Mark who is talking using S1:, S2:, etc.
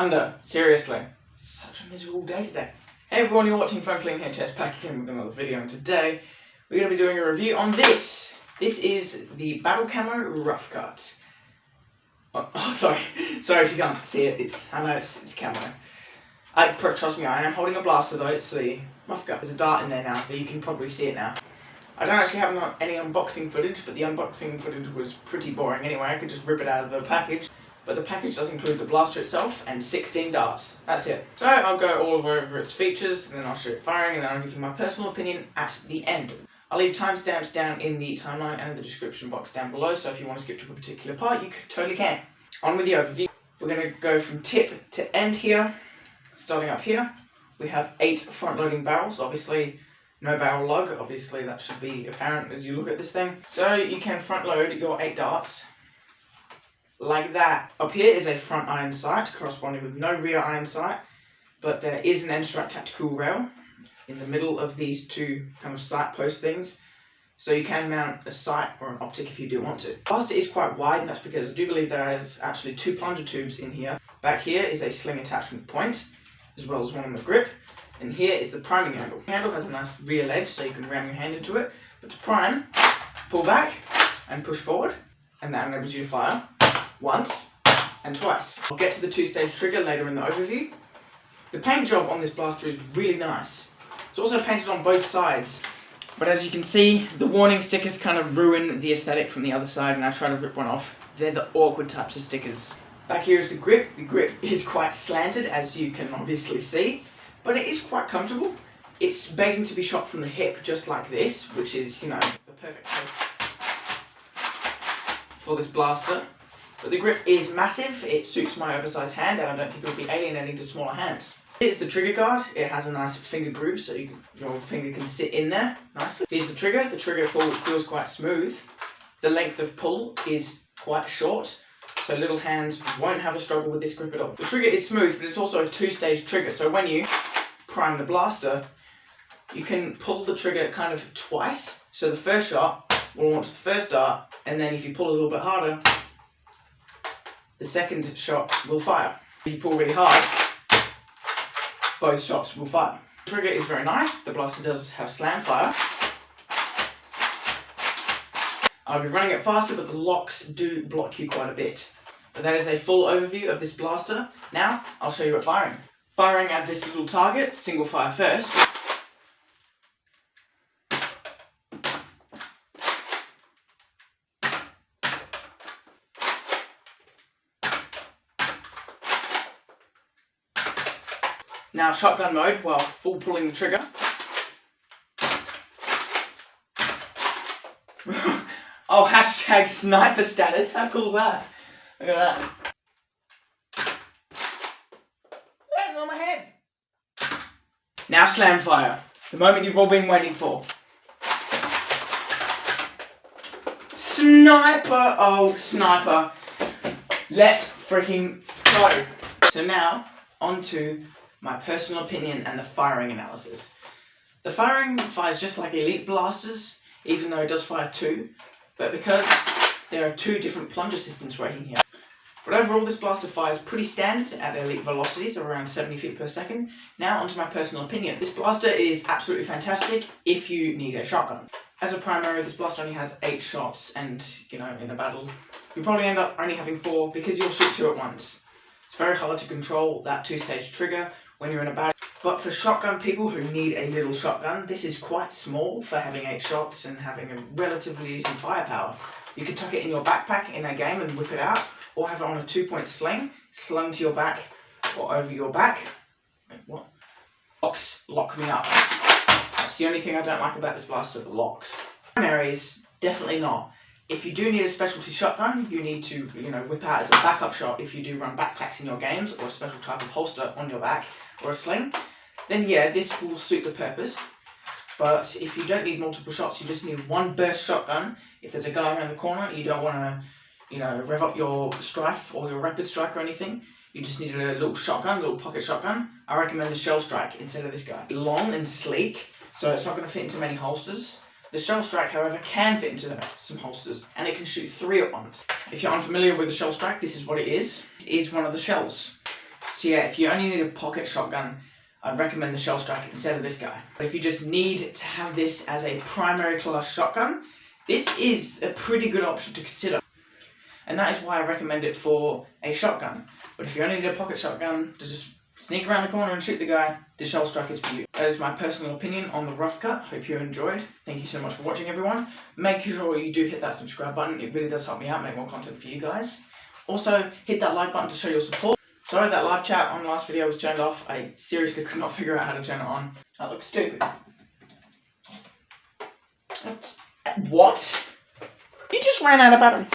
S1: thunder, seriously. Such a miserable day today. Hey everyone, you're watching Phone Fling HS back again with another video, and today we're going to be doing a review on this. This is the BattleCamo Roughcut. Oh, sorry if you can't see it, I know it's camo. Trust me, I am holding a blaster though, it's the Roughcut. There's a dart in there now, that you can probably see it now. I don't actually have any unboxing footage, but the unboxing footage was pretty boring anyway. I could just rip it out of the package. But the package does include the blaster itself and 16 darts. That's it. So I'll go all over its features, and then I'll show it firing, and then I'll give you my personal opinion at the end. I'll leave timestamps down in the timeline and the description box down below, so if you want to skip to a particular part, you totally can. On with the overview. We're going to go from tip to end here. Starting up here, we have 8 front-loading barrels. Obviously, no barrel lug. Obviously, that should be apparent as you look at this thing. So you can front-load your 8 darts like that. Up here is a front iron sight corresponding with no rear iron sight, but there is an end-strike tactical rail in the middle of these two kind of sight post things, so you can mount a sight or an optic if you do want to. The blaster is quite wide, and that's because I do believe there is actually 2 plunger tubes in here. Back here is a sling attachment point, as well as one on the grip, and here is the priming handle. The handle has a nice rear ledge, so you can ram your hand into it, but to prime, pull back and push forward, and that enables you to fire once and twice. I'll get to the 2-stage trigger later in the overview. The paint job on this blaster is really nice. It's also painted on both sides, but as you can see, the warning stickers kind of ruin the aesthetic from the other side, and I try to rip one off. They're the awkward types of stickers. Back here is the grip. The grip is quite slanted, as you can obviously see, but it is quite comfortable. It's begging to be shot from the hip, just like this, which is, you know, the perfect place for this blaster. But the grip is massive, it suits my oversized hand, and I don't think it would be alienating to smaller hands. Here's the trigger guard. It has a nice finger groove, so your finger can sit in there nicely. Here's the trigger. The trigger pull feels quite smooth. The length of pull is quite short, so little hands won't have a struggle with this grip at all. The trigger is smooth, but it's also a 2-stage trigger, so when you prime the blaster, you can pull the trigger kind of twice. So the first shot will launch the first dart, and then if you pull a little bit harder, the second shot will fire. If you pull really hard, both shots will fire. The trigger is very nice. The blaster does have slam fire. I'll be running it faster, but the locks do block you quite a bit. But that is a full overview of this blaster. Now, I'll show you it firing. Firing at this little target, single fire first. Now shotgun mode while full pulling the trigger. Oh, hashtag sniper status, how cool is that? Look at that. Landing on my head. Now slam fire, the moment you've all been waiting for. Sniper, oh sniper. Let's freaking go. So now, on to my personal opinion and the firing analysis. The firing fires just like elite blasters, even though it does fire 2, but because there are 2 different plunger systems working here. But overall, this blaster fires pretty standard at elite velocities of around 70 feet per second. Now onto my personal opinion. This blaster is absolutely fantastic if you need a shotgun. As a primary, this blaster only has 8 shots, and you know, in a battle, you'll probably end up only having 4 because you'll shoot 2 at once. It's very hard to control that 2-stage trigger when you're in a battle. But for shotgun people who need a little shotgun, this is quite small for having 8 shots and having a relatively easy firepower. You can tuck it in your backpack in a game and whip it out, or have it on a 2-point sling, slung to your back or over your back. Wait, what? Locks lock me up. That's the only thing I don't like about this blaster, the locks. Primaries, definitely not. If you do need a specialty shotgun, you need to, you know, whip out as a backup shot if you do run backpacks in your games, or a special type of holster on your back, or a sling, then yeah, this will suit the purpose. But if you don't need multiple shots, you just need one burst shotgun. If there's a guy around the corner, you don't want to, you know, rev up your strife or your rapid strike or anything. You just need a little shotgun, a little pocket shotgun. I recommend the shell strike instead of this guy. Long and sleek, so it's not going to fit into many holsters. The shell strike, however, can fit into some holsters, and it can shoot 3 at once. If you're unfamiliar with the shell strike, this is what it is. It is one of the shells. So yeah, if you only need a pocket shotgun, I'd recommend the Shell Strike instead of this guy. But if you just need to have this as a primary class shotgun, this is a pretty good option to consider. And that is why I recommend it for a shotgun. But if you only need a pocket shotgun to just sneak around the corner and shoot the guy, the Shell Strike is for you. That is my personal opinion on the rough cut. Hope you enjoyed. Thank you so much for watching, everyone. Make sure you do hit that subscribe button. It really does help me out, make more content for you guys. Also, hit that like button to show your support. Sorry that live chat on the last video was turned off. I seriously could not figure out how to turn it on. That looks stupid. What? You just ran out of battery.